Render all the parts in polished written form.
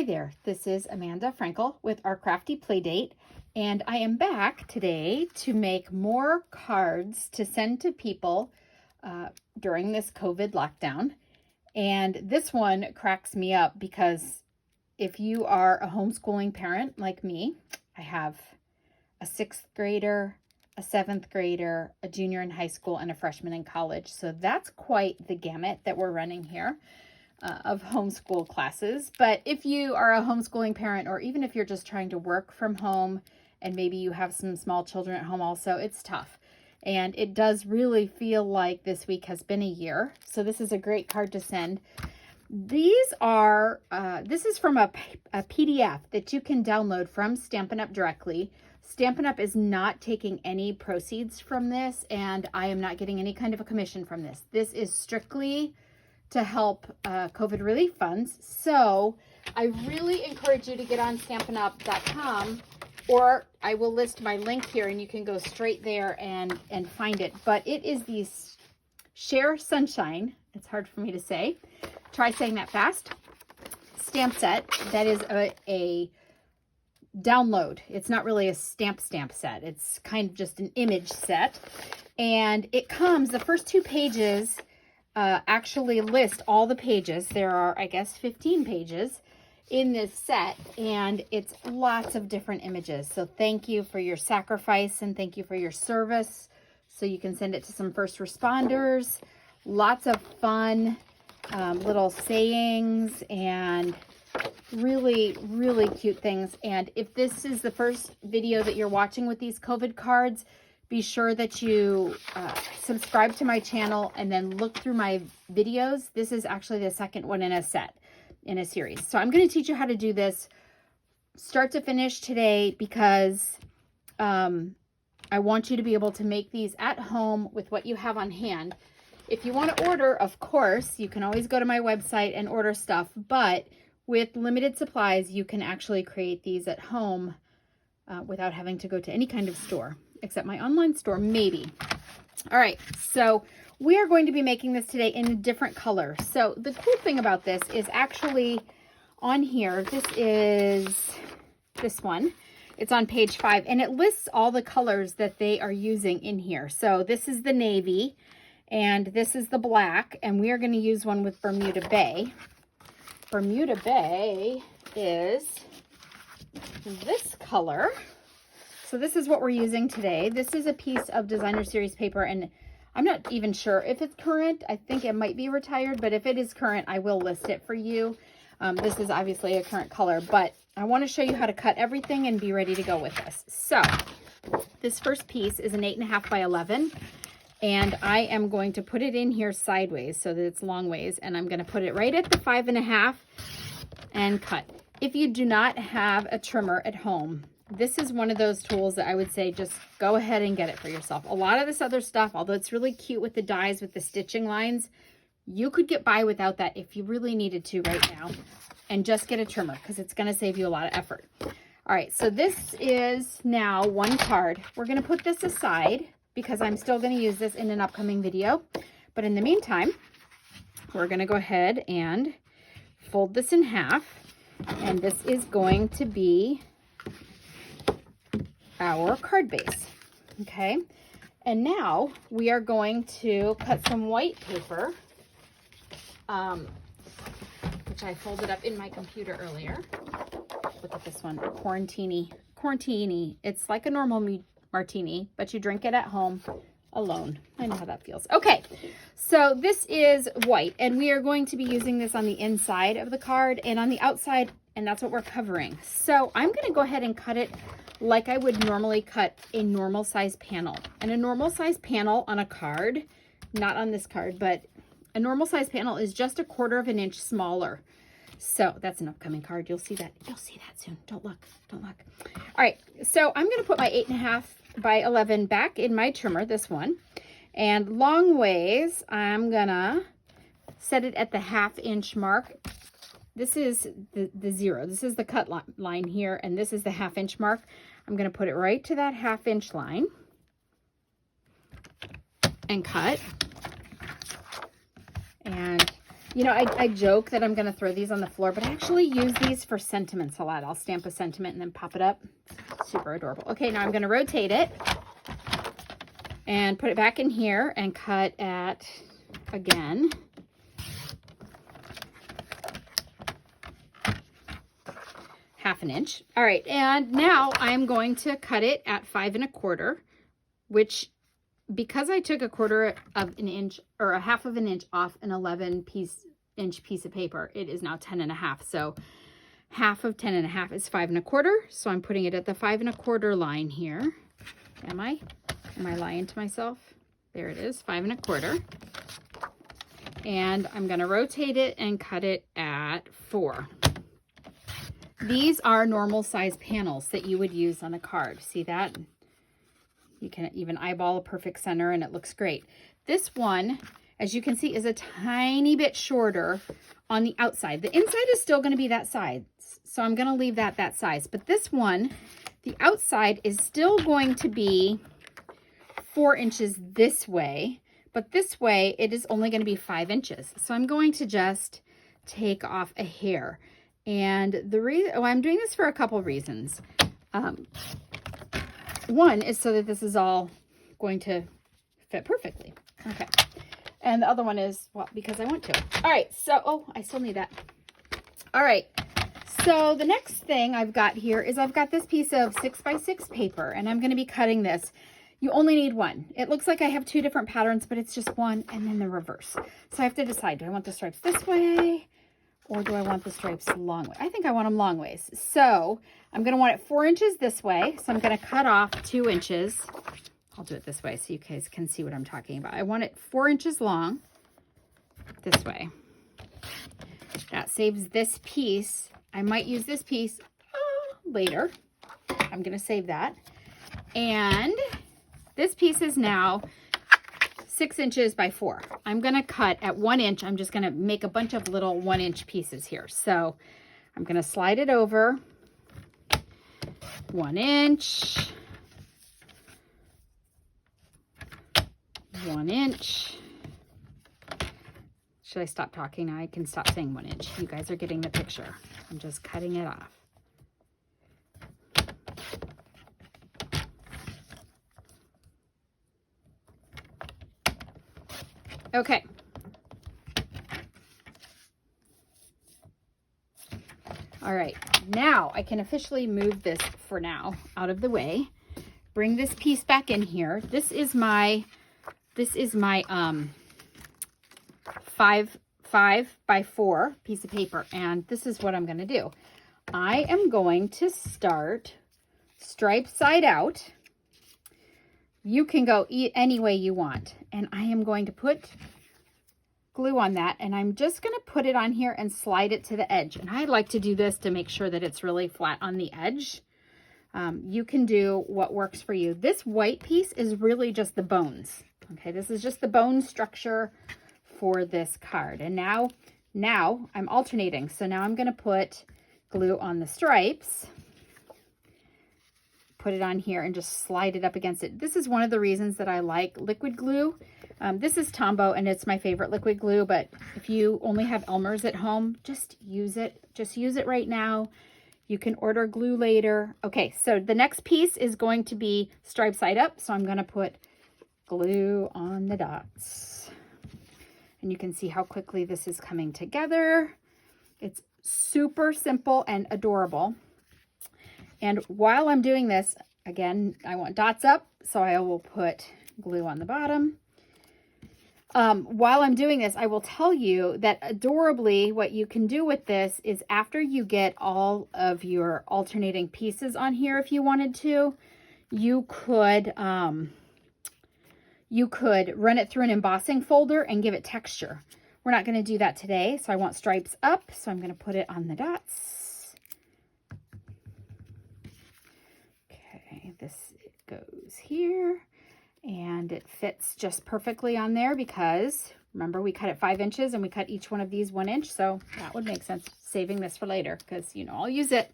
Hi there, this is Amanda Frankel with Our Crafty Playdate, and I am back today to make more cards to send to people during this COVID lockdown. And this one cracks me up because if you are a homeschooling parent like me, I have a 6th grader, a 7th grader, a junior in high school, and a freshman in college. So that's quite the gamut that we're running here. Of homeschool classes. But if you are a homeschooling parent, or even if you're just trying to work from home and maybe you have some small children at home also, it's tough. And it does really feel like this week has been a year. So this is a great card to send. These are, this is from a PDF that you can download from Stampin' Up! Directly. Stampin' Up! Is not taking any proceeds from this, and I am not getting any kind of a commission from this. This is strictly to help COVID relief funds. So I really encourage you to get on StampinUp.com, or I will list my link here and you can go straight there and find it. But it is the Share Sunshine, it's hard for me to say, try saying that fast, stamp set. That is a download. It's not really a stamp set. It's kind of just an image set. And it comes, the first 2 pages actually list all the pages. There are, I guess, 15 pages in this set, and it's lots of different images. So thank you for your sacrifice and thank you for your service. So you can send it to some first responders. Lots of fun little sayings and really, really cute things. And if this is the first video that you're watching with these COVID cards, be sure that you subscribe to my channel and then look through my videos. This is actually the second one in a set, in a series. So I'm going to teach you how to do this start to finish today because I want you to be able to make these at home with what you have on hand. If you want to order, of course, you can always go to my website and order stuff, but with limited supplies, you can actually create these at home without having to go to any kind of store. Except my online store, maybe. All right, so we are going to be making this today in a different color. So the cool thing about this is actually on here, this is this one. It's on page 5, and it lists all the colors that they are using in here. So this is the navy, and this is the black, and we are going to use one with Bermuda Bay. Bermuda Bay is this color. So this is what we're using today. This is a piece of designer series paper, and I'm not even sure if it's current. I think it might be retired, but if it is current, I will list it for you. This is obviously a current color, but I want to show you how to cut everything and be ready to go with this. So this first piece is an 8.5 by 11, and I am going to put it in here sideways so that it's long ways, and I'm going to put it right at the 5.5 and cut. If you do not have a trimmer at home, this is one of those tools that I would say just go ahead and get it for yourself. A lot of this other stuff, although it's really cute with the dies, with the stitching lines, you could get by without that if you really needed to right now, and just get a trimmer because it's going to save you a lot of effort. All right, so this is now one card. We're going to put this aside because I'm still going to use this in an upcoming video. But in the meantime, we're going to go ahead and fold this in half, and this is going to be our card base. Okay, and now we are going to cut some white paper, which I folded up in my computer earlier. Look at this one, Quarantini. It's like a normal martini, but you drink it at home alone. I know how that feels. Okay, so this is white, and we are going to be using this on the inside of the card and on the outside, and that's what we're covering. So I'm going to go ahead and cut it like I would normally cut a normal size panel. And a normal size panel on a card, not on this card, but a normal size panel is just 1/4 inch smaller. So that's an upcoming card. You'll see that. You'll see that soon. Don't look. Don't look. All right. So I'm going to put my 8.5 by 11 back in my trimmer, this one. And long ways, I'm going to set it at the 1/2 inch mark. This is the 0. This is the cut line here, and this is the 1/2 inch mark. I'm going to put it right to that 1/2 inch line and cut. And You know, I joke that I'm going to throw these on the floor, but I actually use these for sentiments a lot. I'll stamp a sentiment and then pop it up. Super adorable. Okay, now I'm going to rotate it and put it back in here and cut at, again, ½ inch. All right, and now I'm going to cut it at 5 1/4, which, because I took 1/4 of an inch or a ½ of an inch off an 11-inch piece of paper, it is now 10 1/2. So half of 10 1/2 is 5 1/4. So I'm putting it at the 5 1/4 line here. Am I lying to myself? There it is, 5 1/4. And I'm going to rotate it and cut it at 4. These are normal size panels that you would use on a card. See that? You can even eyeball a perfect center and it looks great. This one, as you can see, is a tiny bit shorter on the outside. The inside is still going to be that size, so I'm going to leave that size. But this one, the outside is still going to be 4 inches this way, but this way it is only going to be 5 inches. So I'm going to just take off a hair. And the reason, I'm doing this for a couple reasons. One is so that this is all going to fit perfectly. Okay. And the other one is, well, because I want to. All right. So, oh, I still need that. All right. So the next thing I've got here is I've got this piece of 6x6 paper, and I'm going to be cutting this. You only need one. It looks like I have 2 different patterns, but it's just one and then the reverse. So I have to decide, do I want the stripes this way or do I want the stripes long way? I think I want them long ways. So I'm going to want it 4 inches this way. So I'm going to cut off 2 inches. I'll do it this way so you guys can see what I'm talking about. I want it 4 inches long this way. That saves this piece. I might use this piece later. I'm going to save that. And this piece is now 6 inches by 4. I'm going to cut at 1 inch. I'm just going to make a bunch of little 1 inch pieces here. So I'm going to slide it over 1 inch, 1 inch. Should I stop talking now? I can stop saying 1 inch. You guys are getting the picture. I'm just cutting it off. Okay. All right, now I can officially move this for now out of the way. Bring this piece back in here. This is my 5 by 4 piece of paper, and this is what I'm going to do. I am going to start stripe side out. You can go any way you want, and I am going to put glue on that, and I'm just going to put it on here and slide it to the edge. And I like to do this to make sure that it's really flat on the edge. You can do what works for you. This white piece is really just the bones. Okay, this is just the bone structure for this card. And now I'm alternating. So now I'm going to put glue on the stripes, put it on here, and just slide it up against it. This is one of the reasons that I like liquid glue. This is Tombow, and it's my favorite liquid glue, but if you only have Elmer's at home, just use it. Just use it right now. You can order glue later. Okay, so the next piece is going to be stripe side up, so I'm going to put glue on the dots. And you can see how quickly this is coming together. It's super simple and adorable. And while I'm doing this, again, I want dots up, so I will put glue on the bottom. While I'm doing this, I will tell you that adorably, what you can do with this is after you get all of your alternating pieces on here, if you wanted to, you could run it through an embossing folder and give it texture. We're not going to do that today, so I want stripes up, so I'm going to put it on the dots. Okay, this goes here. And it fits just perfectly on there because, remember, we cut it 5 inches and we cut each one of these 1 inch. So that would make sense saving this for later because, you know, I'll use it.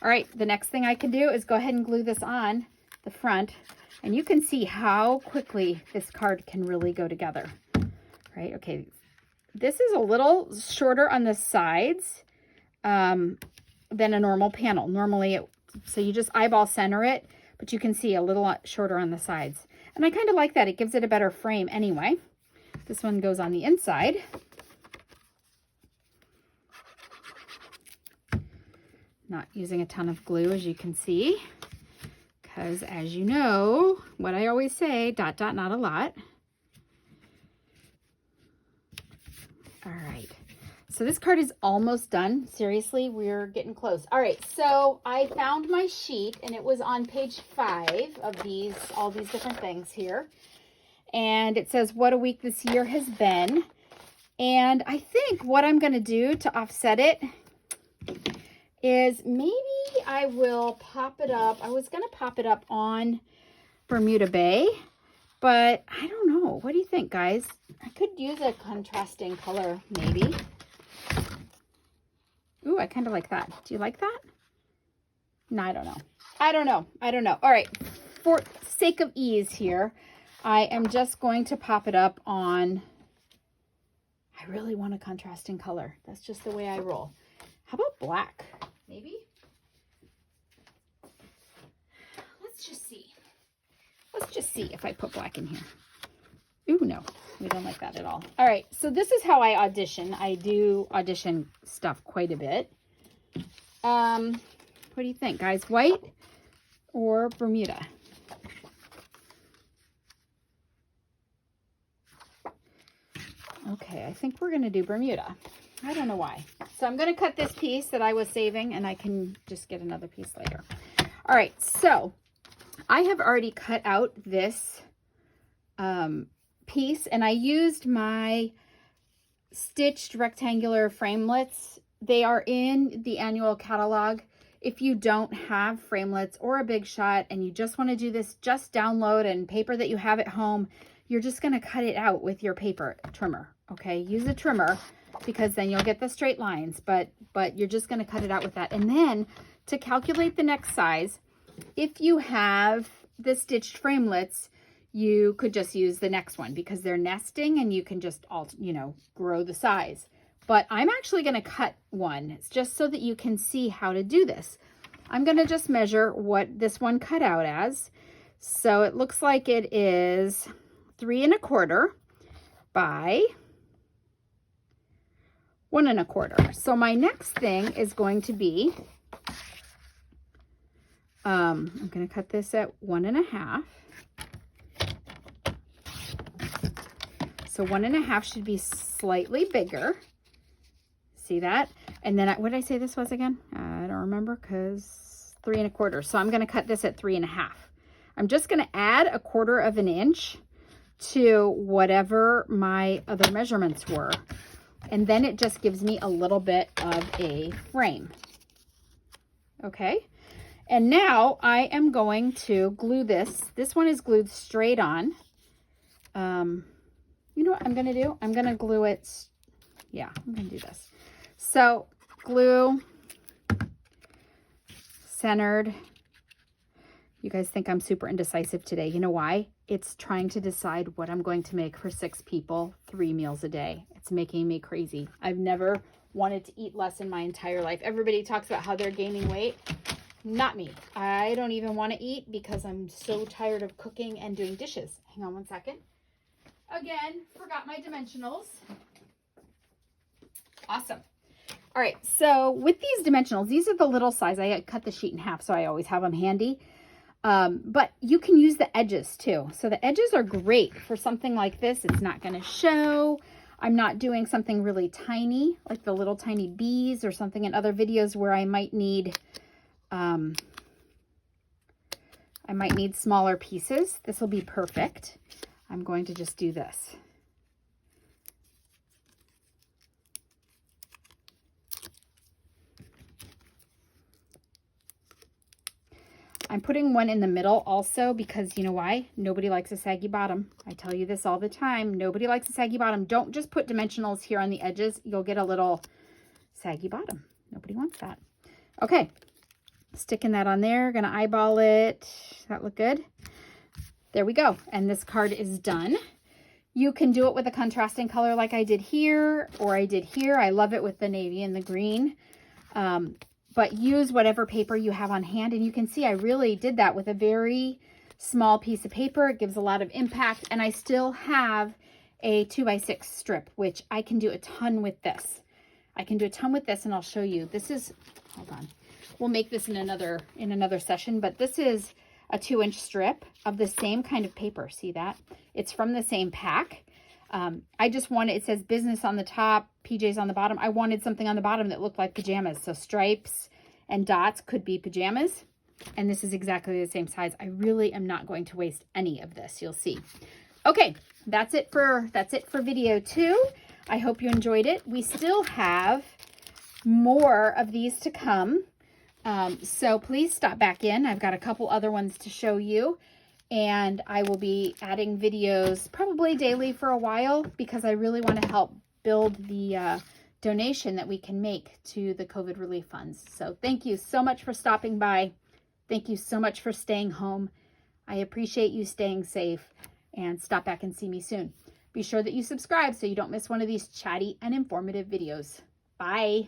All right, the next thing I can do is go ahead and glue this on the front. And you can see how quickly this card can really go together. Right? Okay, this is a little shorter on the sides than a normal panel. Normally, so you just eyeball center it, but you can see a little shorter on the sides. And I kind of like that. It gives it a better frame anyway. This one goes on the inside. Not using a ton of glue, as you can see, because as you know, what I always say, dot, dot, not a lot. All right, so this card is almost done. Seriously, we're getting close. All right, so I found my sheet, and it was on page 5 of all these different things here. And it says, what a week this year has been. And I think what I'm going to do to offset it is maybe I will pop it up. I was going to pop it up on Bermuda Bay, but I don't know. What do you think, guys? I could use a contrasting color, maybe. Ooh, I kind of like that. Do you like that? No, I don't know. I don't know. All right, for sake of ease here, I am just going to pop it up on, I really want a contrasting color. That's just the way I roll. How about black? Maybe? Let's just see. Let's just see if I put black in here. Ooh, no, we don't like that at all. All right, so this is how I audition. I do audition stuff quite a bit. What do you think, guys? White or Bermuda? Okay, I think we're going to do Bermuda. I don't know why. So I'm going to cut this piece that I was saving, and I can just get another piece later. All right, so I have already cut out this piece, and I used my stitched rectangular framelits. They are in the annual catalog. If you don't have framelits or a Big Shot and you just want to do this, just download and paper that you have at home, you're just going to cut it out with your paper trimmer. Okay, use a trimmer, because then you'll get the straight lines, but you're just going to cut it out with that. And then to calculate the next size, if you have the stitched framelits, you could just use the next one because they're nesting and you can just, grow the size. But I'm actually going to cut one just so that you can see how to do this. I'm going to just measure what this one cut out as. So it looks like it is 3 1/4 by 1 1/4. So my next thing is going to be, I'm going to cut this at 1 1/2. So 1 1/2 should be slightly bigger. See that? And then, what did I say this was again? I don't remember, because 3 1/4. So I'm going to cut this at 3 1/2. I'm just going to add 1/4 of an inch to whatever my other measurements were. And then it just gives me a little bit of a frame. Okay. And now I am going to glue this. This one is glued straight on. You know what I'm going to do? I'm going to glue it. Yeah, I'm going to do this. So glue, centered. You guys think I'm super indecisive today. You know why? It's trying to decide what I'm going to make for 6 people, 3 meals a day. It's making me crazy. I've never wanted to eat less in my entire life. Everybody talks about how they're gaining weight. Not me. I don't even want to eat because I'm so tired of cooking and doing dishes. Hang on one second. Again, forgot my dimensionals. Awesome. All right, so with these dimensionals, these are the little size. I cut the sheet in half, so I always have them handy. But you can use the edges too. So the edges are great for something like this. It's not going to show. I'm not doing something really tiny, like the little tiny bees or something in other videos where I might need smaller pieces. This will be perfect. I'm going to just do this. I'm putting one in the middle also because you know why? Nobody likes a saggy bottom. I tell you this all the time. Nobody likes a saggy bottom. Don't just put dimensionals here on the edges. You'll get a little saggy bottom. Nobody wants that. Okay. Sticking that on there. Gonna eyeball it. Does that look good? There we go. And this card is done. You can do it with a contrasting color like I did here, or I did here. I love it with the navy and the green. But use whatever paper you have on hand. And you can see I really did that with a very small piece of paper. It gives a lot of impact. And I still have a 2x6 strip, which I can do a ton with this. I can do a ton with this, and I'll show you. This is, hold on. We'll make this in another session, but this is a 2-inch strip of the same kind of paper. See that? It's from the same pack. I just wanted, it says business on the top, PJs on the bottom. I wanted something on the bottom that looked like pajamas. So stripes and dots could be pajamas. And this is exactly the same size. I really am not going to waste any of this. You'll see. Okay, that's it for video 2. I hope you enjoyed it. We still have more of these to come. So please stop back in. I've got a couple other ones to show you. And I will be adding videos probably daily for a while, because I really want to help build the donation that we can make to the COVID relief funds. So thank you so much for stopping by. Thank you so much for staying home. I appreciate you staying safe, and stop back and see me soon. Be sure that you subscribe so you don't miss one of these chatty and informative videos. Bye.